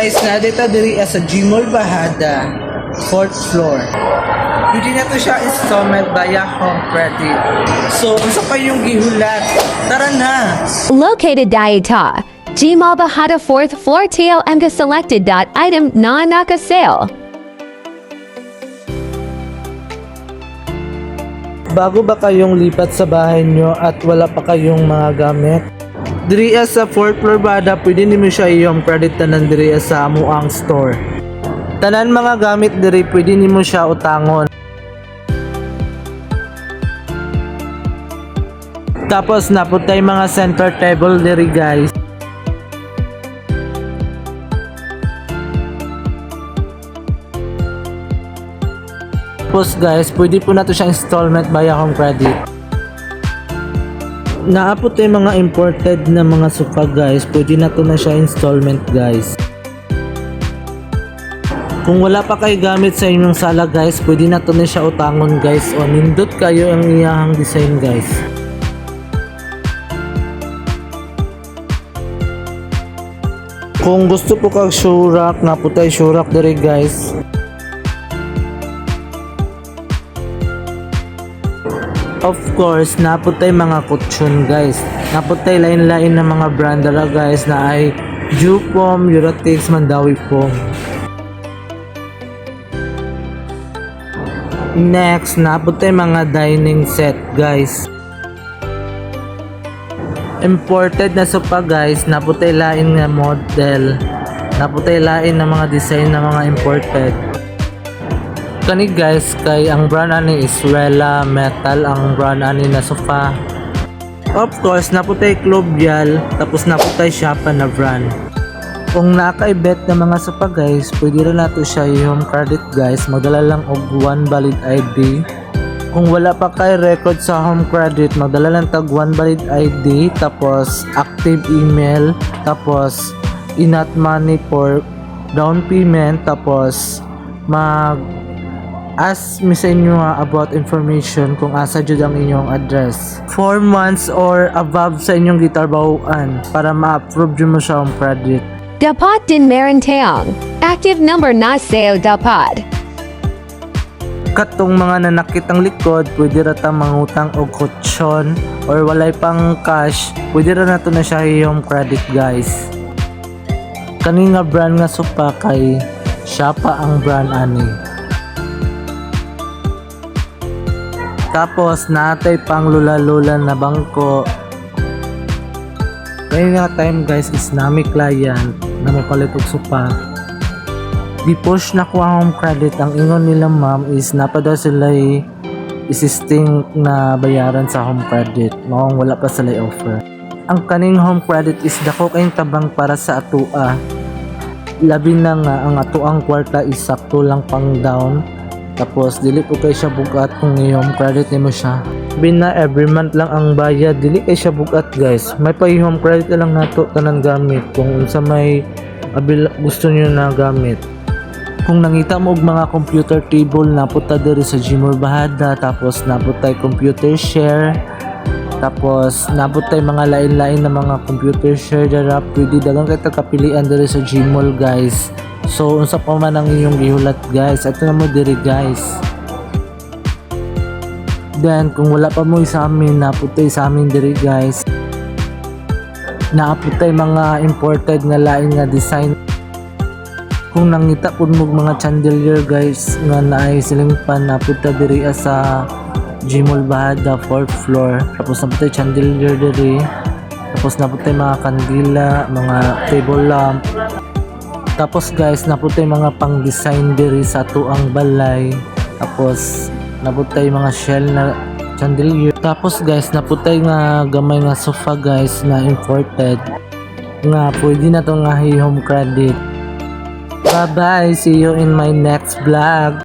Guys, nadita diri sa Gmall Bahada, 4th floor. Pwede na to siya installment via home credit. So, unsa pa yung gihulat? Tara na! Located Dayata, Gmall Bahada 4th floor TLM selected. Item na naka sale. Bago ba kayong lipat sa bahay nyo at wala pa kayong mga gamit? Diri sa 4th floor Bahada, pwede nimo siya i-home credit tanan diri sa amuang store. Tanan mga gamit diri pwede nimo siya utangon. Tapos naputay mga center table diri guys. Tapos guys, pwede po na to siya installment via home credit. Naapot ay mga imported na mga sofa guys, pwede na to na siya installment guys. Kung wala pa kayo gamit sa inyong sala guys, pwede na to na siya utangon guys, o nindot kayo ang iyahang design guys. Kung gusto po kag show rack, naputay show rack diri guys. Of course, naputay mga kutsyon guys. Naputay lain-lain na mga brand dala guys na ay Jupom, Eurotex, Mandawi Foam. Next, naputay mga dining set guys. Imported na sofa guys, naputay lain nga model. Naputay lain na mga design na mga imported. Kani guys, kay ang brand ani is Rela Metal ang brand ani na sofa. Of course, naputay Clubial, tapos naputay Shapa na brand. Kung naka-bet na mga sofa guys, pwede rin nato siya i-home credit guys. Magdala lang og 1 valid ID. Kung wala pa kay record sa home credit, magdala lang tag 1 valid ID, tapos active email, tapos inat money for down payment, tapos ask mi sa inyo about information kung asa jud ang inyong address. 4 months or above sa inyong gitrabahoan para ma-approve jud mo sa home credit. Dapat din meron tayong active number na sale dapat. Katong mga nanakit ang likod, pwede ra ta mangutang og kutsyon or walay pang cash, pwede ra nato na siya i-home credit guys. Kani nga brand nga sofa kay Shapa ang brand ani. Tapos natay pang lula-lula na bangko. Kaya nga time guys is nami client na mapalit og sofa. Di push na ko ang home credit. Ang ingon nila ma'am is napada sila existing na bayaran sa home credit. Maong wala pa sila offer. Ang kaning home credit is dako kayong tabang para sa atua. Labi na nga ang atuang kwarta is sakto lang pang down. Tapos dili po kay siya bugat kung i-home credit nimo siya. Bina every month lang ang bayad, dili kay siya bugat guys. May pa home credit na lang nato tanan gamit kung unsa may gusto niyo na gamit. Kung nangita mo og mga computer table, napunta diri sa Gmall Bahada, tapos naputay computer share, tapos naputay mga lain-lain na mga computer share dara, pwede dagang kay kapilian diri sa Gmall guys. So unsa pa man ang inyong gihulat guys, ato na mo diri guys. Then kung wala pa mo sa amin, naputay sa amin diri guys. Naaputay mga imported nga lain nga design. Kung nangita po mo mga chandelier guys nga naay siling pan, napunta diri sa Gmall Bahada 4th floor. Tapos naputay chandelier diri. Tapos naputay mga kandila, mga table lamp. Tapos guys, naputay mga pang design diri sa tuang balay. Tapos naputay mga shell na chandelier. Tapos guys, naputay nga gamay nga sofa guys na imported. Nga pwede na to nga home credit. Bye bye, see you in my next vlog.